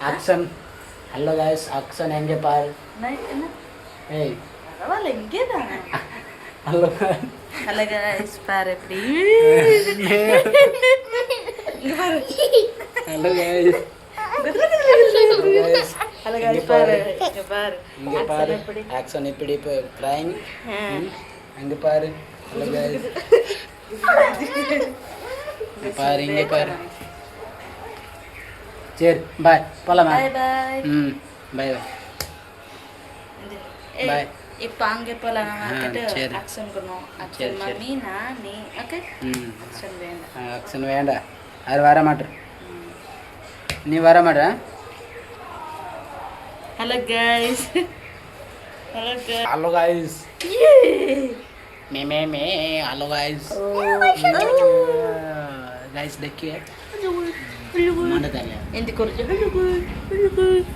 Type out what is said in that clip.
Action. Hello guys, action எங்க பாரு. என்ன ஏய் பரவாயில்ல, இங்கே தானே. ஹலோ ஹலோ गाइस, பாரு எப்படி. Hello guys. ஹலோ गाइस, பாரு இங்க பாரு. இங்க பாரு. ஆக்ஷன் இப்படி இப்போ கிரைங். அங்க பாரு. Hello guys. இங்க பாரு, இங்க பாரு. சரி பாய், போலாமா? Bye bye. Bye bye. இப்போ அங்கே போகலாம். நம்ம சரி. ஆக்ஷன் பண்ணணும். சரி, ஆக்ஷன் சரி. மம்மி நான் நீ. ஓகே, ஆக்ஷன் வேண்டாம். ஆக்ஷன் வேண்டாம். அது வர மாட்டேன். நீ வர மாட்டே. Hello guys. Hello guys. Hello guys. மே ஹலோ गाइस. गाइस देखिए mana tanya Inti kurja halo guys.